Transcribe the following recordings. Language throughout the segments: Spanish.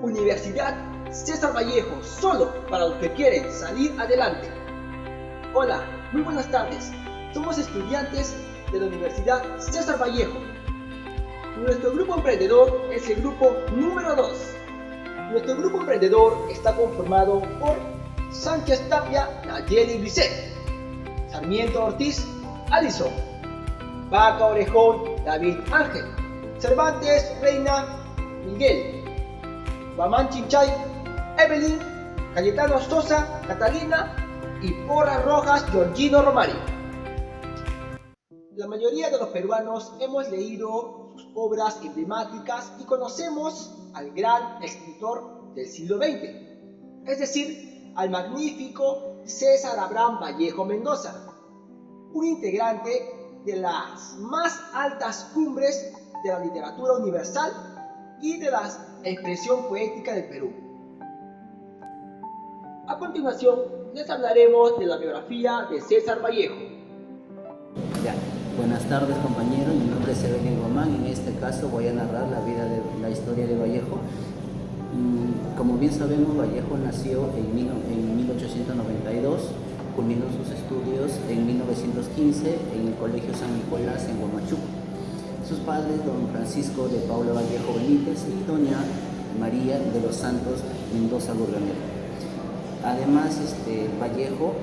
Universidad César Vallejo, solo para los que quieren salir adelante. Hola, muy buenas tardes. Somos estudiantes de la Universidad César Vallejo. Nuestro grupo emprendedor es el grupo número 2. Nuestro grupo emprendedor está conformado por Sánchez Tapia, Nayeli Bisset, Sarmiento Ortiz, Alison, Vaca Orejón, David Ángel, Cervantes Reina, Miguel, Guamán Chinchay, Evelyn, Cayetano Sosa, Catalina y Porras Rojas, Georgino Romario. La mayoría de los peruanos hemos leído sus obras emblemáticas y conocemos al gran escritor del siglo XX, es decir, al magnífico César Abraham Vallejo Mendoza, un integrante de las más altas cumbres de la literatura universal y de la expresión poética del Perú. A continuación, les hablaremos de la biografía de César Vallejo. Buenas tardes, compañeros. Mi nombre es Evelyn Román. En este caso voy a narrar la historia de Vallejo. Como bien sabemos, Vallejo nació en 1892, culminó sus estudios en 1915 en el Colegio San Nicolás en Huamachuco. Sus padres, don Francisco de Paula Vallejo Benítez y doña María de los Santos Mendoza Gurganero. Además, Vallejo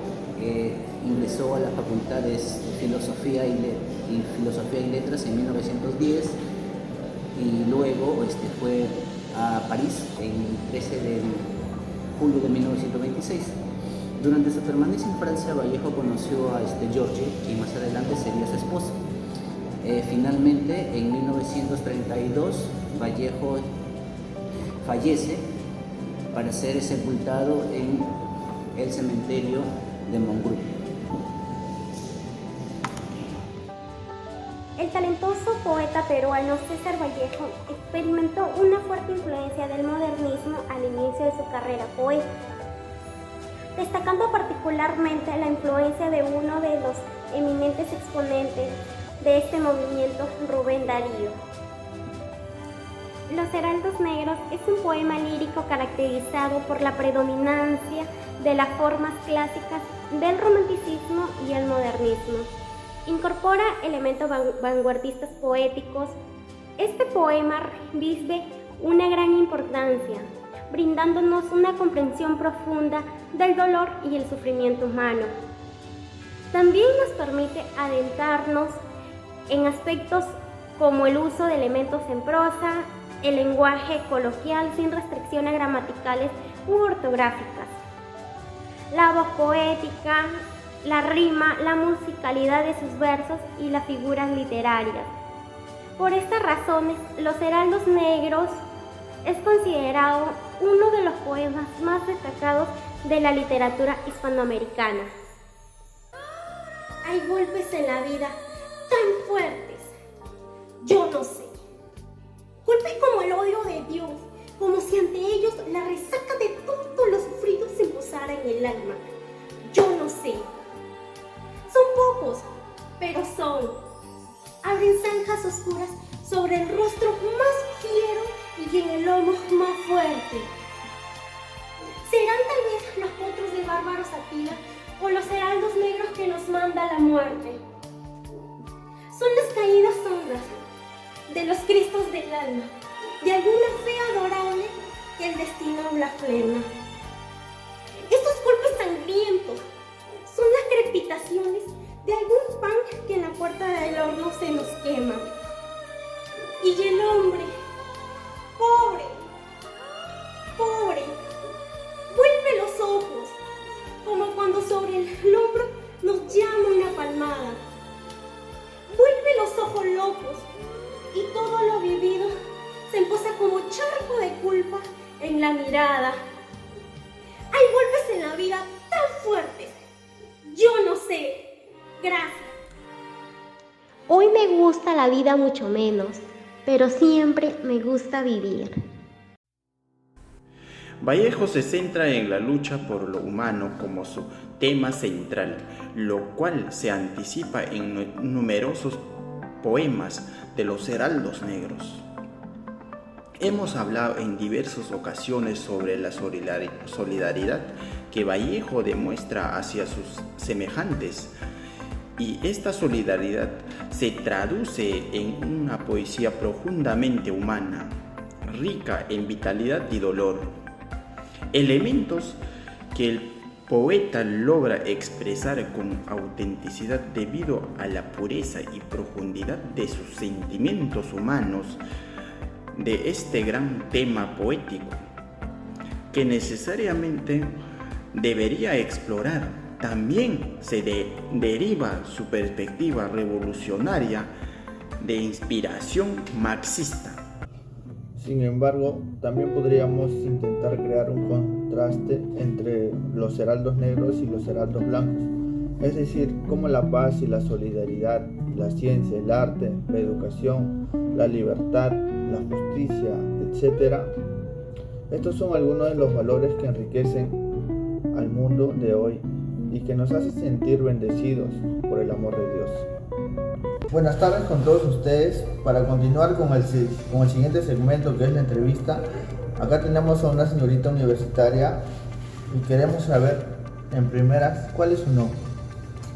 ingresó a las facultades de Filosofía y Letras en 1910 y luego fue a París el 13 de julio de 1926. Durante su permanencia en Francia, Vallejo conoció a Georgie, quien más adelante sería su esposa. Finalmente, en 1932, Vallejo fallece para ser sepultado en el cementerio de Montgru. El talentoso poeta peruano César Vallejo experimentó una fuerte influencia del modernismo al inicio de su carrera poética, destacando particularmente la influencia de uno de los eminentes exponentes de este movimiento, Rubén Darío. Los Heraldos Negros es un poema lírico caracterizado por la predominancia de las formas clásicas del romanticismo y el modernismo. Incorpora elementos vanguardistas poéticos. Este poema reviste una gran importancia, brindándonos una comprensión profunda del dolor y el sufrimiento humano. También nos permite adentrarnos en aspectos como el uso de elementos en prosa, el lenguaje coloquial sin restricciones gramaticales u ortográficas, la voz poética, la rima, la musicalidad de sus versos y las figuras literarias. Por estas razones, Los Heraldos Negros es considerado uno de los poemas más destacados de la literatura hispanoamericana. Hay golpes en la vida tan fuertes, yo no sé. Golpes como el odio de Dios, como si ante ellos la resaca de todo lo sufrido se posara en el alma. Yo no sé. Son pocos, pero son. Abren zanjas oscuras sobre el rostro más fiero y en el lomo más fuerte. ¿Serán tal vez los potros de bárbaros Atila o los heraldos negros que nos manda la muerte? Son las caídas sombras de los cristos del alma, de alguna fe adorable que el destino blasfema. Estos golpes sangrientos son las crepitaciones de algún pan que en la puerta del horno se nos quema. Y el hombre, pobre, vuelve los ojos, como cuando sobre el hombro nos llama una palmada. Vuelve los ojos locos, y todo lo vivido se emposa como charco de culpa en la mirada. Hay golpes en la vida tan fuertes, yo no sé. Gracias. Hoy me gusta la vida mucho menos, pero siempre me gusta vivir. Vallejo se centra en la lucha por lo humano como su tema central, lo cual se anticipa en numerosos poemas de los Heraldos Negros. Hemos hablado en diversas ocasiones sobre la solidaridad que Vallejo demuestra hacia sus semejantes, y esta solidaridad se traduce en una poesía profundamente humana, rica en vitalidad y dolor, elementos que el poeta logra expresar con autenticidad debido a la pureza y profundidad de sus sentimientos humanos, de este gran tema poético, que necesariamente debería explorar. También se deriva su perspectiva revolucionaria de inspiración marxista. Sin embargo, también podríamos intentar crear un contraste entre los heraldos negros y los heraldos blancos, es decir, cómo la paz y la solidaridad, la ciencia, el arte, la educación, la libertad, la justicia, etc. Estos son algunos de los valores que enriquecen al mundo de hoy y que nos hacen sentir bendecidos por el amor de Dios. Buenas tardes con todos ustedes. Para continuar con el siguiente segmento, que es la entrevista, acá tenemos a una señorita universitaria y queremos saber en primeras cuál es su nombre.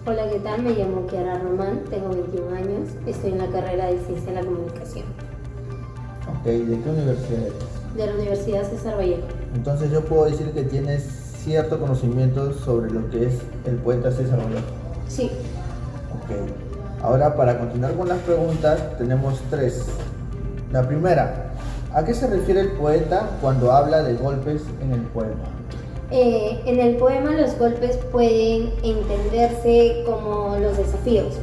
Hola, ¿qué tal? Me llamo Kiara Román, tengo 21 años, estoy en la carrera de Ciencia de la Comunicación. Ok, ¿de qué universidad eres? De la Universidad César Vallejo. Entonces yo puedo decir que tienes cierto conocimiento sobre lo que es el poeta César Vallejo. Sí. Ok, ahora para continuar con las preguntas tenemos 3. La primera, ¿a qué se refiere el poeta cuando habla de golpes en el poema? En el poema los golpes pueden entenderse como los desafíos,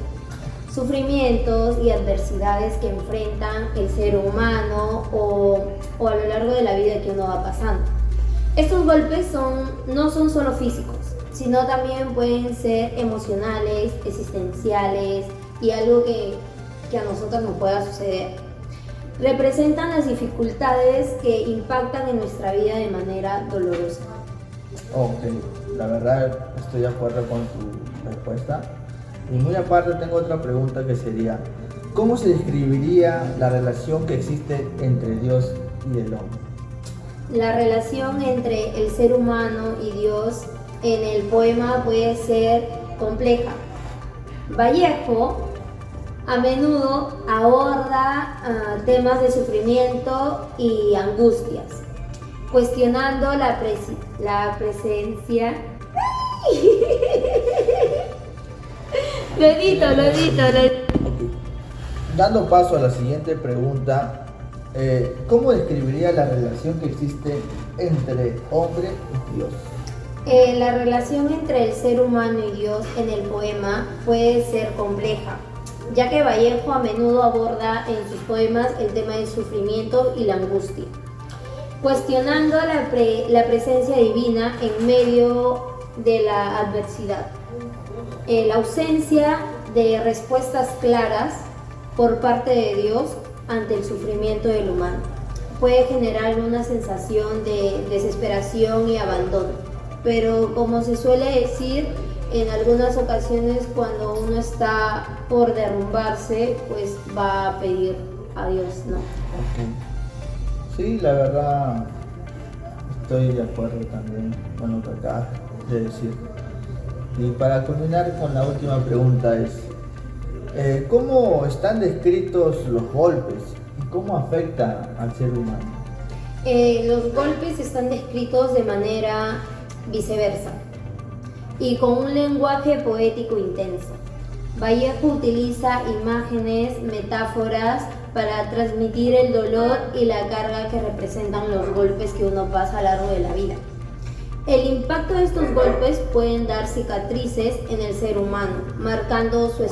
sufrimientos y adversidades que enfrentan el ser humano o a lo largo de la vida que uno va pasando. Estos golpes no son solo físicos, sino también pueden ser emocionales, existenciales y algo que a nosotros nos pueda suceder. Representan las dificultades que impactan en nuestra vida de manera dolorosa. Ok, la verdad estoy de acuerdo con tu respuesta. Y muy aparte tengo otra pregunta que sería, ¿cómo se describiría la relación que existe entre Dios y el hombre? La relación entre el ser humano y Dios en el poema puede ser compleja. Vallejo a menudo aborda temas de sufrimiento y angustias, cuestionando la presencia. Lo edito. Okay. Dando paso a la siguiente pregunta, ¿cómo describiría la relación que existe entre hombre y Dios? La relación entre el ser humano y Dios en el poema puede ser compleja, ya que Vallejo a menudo aborda en sus poemas el tema del sufrimiento y la angustia, cuestionando la presencia divina en medio de la adversidad. La ausencia de respuestas claras por parte de Dios ante el sufrimiento del humano puede generar una sensación de desesperación y abandono, pero como se suele decir, en algunas ocasiones cuando uno está por derrumbarse, pues va a pedir a Dios, ¿no? Okay. Sí, la verdad estoy de acuerdo también con lo que acabas de decir. Y para culminar con la última pregunta es, ¿cómo están descritos los golpes y cómo afecta al ser humano? Los golpes están descritos de manera viceversa y con un lenguaje poético intenso. Vallejo utiliza imágenes, metáforas para transmitir el dolor y la carga que representan los golpes que uno pasa a lo largo de la vida. El impacto de estos golpes pueden dar cicatrices en el ser humano, marcando su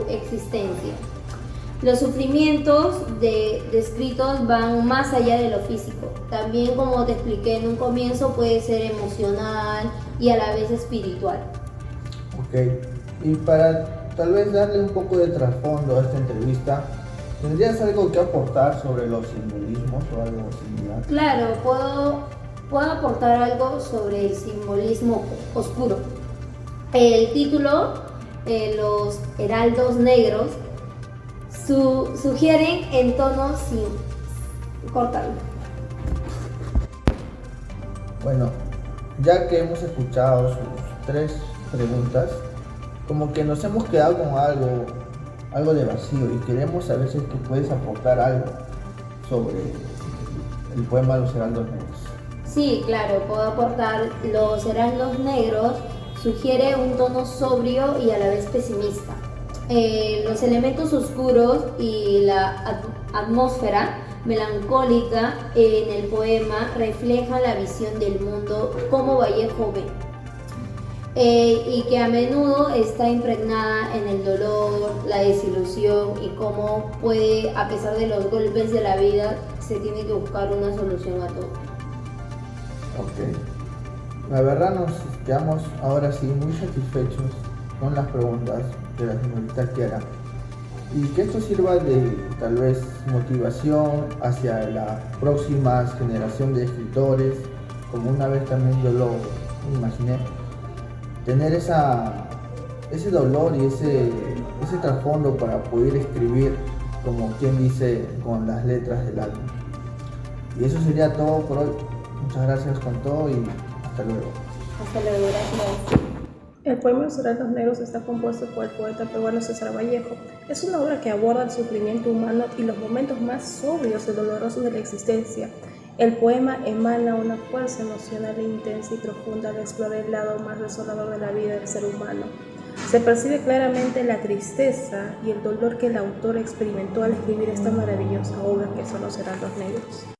existencia. Los sufrimientos descritos van más allá de lo físico. También, como te expliqué en un comienzo, puede ser emocional y a la vez espiritual. Ok, y para tal vez darle un poco de trasfondo a esta entrevista, ¿tendrías algo que aportar sobre los simbolismos o algo similar? Claro, puedo aportar algo sobre el simbolismo oscuro. El título, Los Heraldos Negros, sugieren en tono Córtalo. Bueno, ya que hemos escuchado sus 3 preguntas, como que nos hemos quedado con algo de vacío y queremos saber si es que puedes aportar algo sobre el poema Los Heraldos Negros. Sí, claro, puedo aportar. Los heraldos negros sugiere un tono sobrio y a la vez pesimista. Los elementos oscuros y la atmósfera melancólica en el poema reflejan la visión del mundo como Vallejo ve, y que a menudo está impregnada en el dolor, la desilusión y cómo puede, a pesar de los golpes de la vida, se tiene que buscar una solución a todo. Ok. La verdad nos quedamos ahora sí muy satisfechos con las preguntas de la señorita Kiara. Y que esto sirva de tal vez motivación hacia la próxima generación de escritores, como una vez también yo lo imaginé, tener ese dolor y ese trasfondo para poder escribir, como quien dice, con las letras del alma. Y eso sería todo por hoy. Muchas gracias con todo y hasta luego. Hasta luego, gracias. El poema Los Heraldos Negros está compuesto por el poeta peruano César Vallejo. Es una obra que aborda el sufrimiento humano y los momentos más sobrios y dolorosos de la existencia. El poema emana una fuerza emocional intensa y profunda al explorar el lado más desolador de la vida del ser humano. Se percibe claramente la tristeza y el dolor que el autor experimentó al escribir esta maravillosa obra que son Los Heraldos Negros.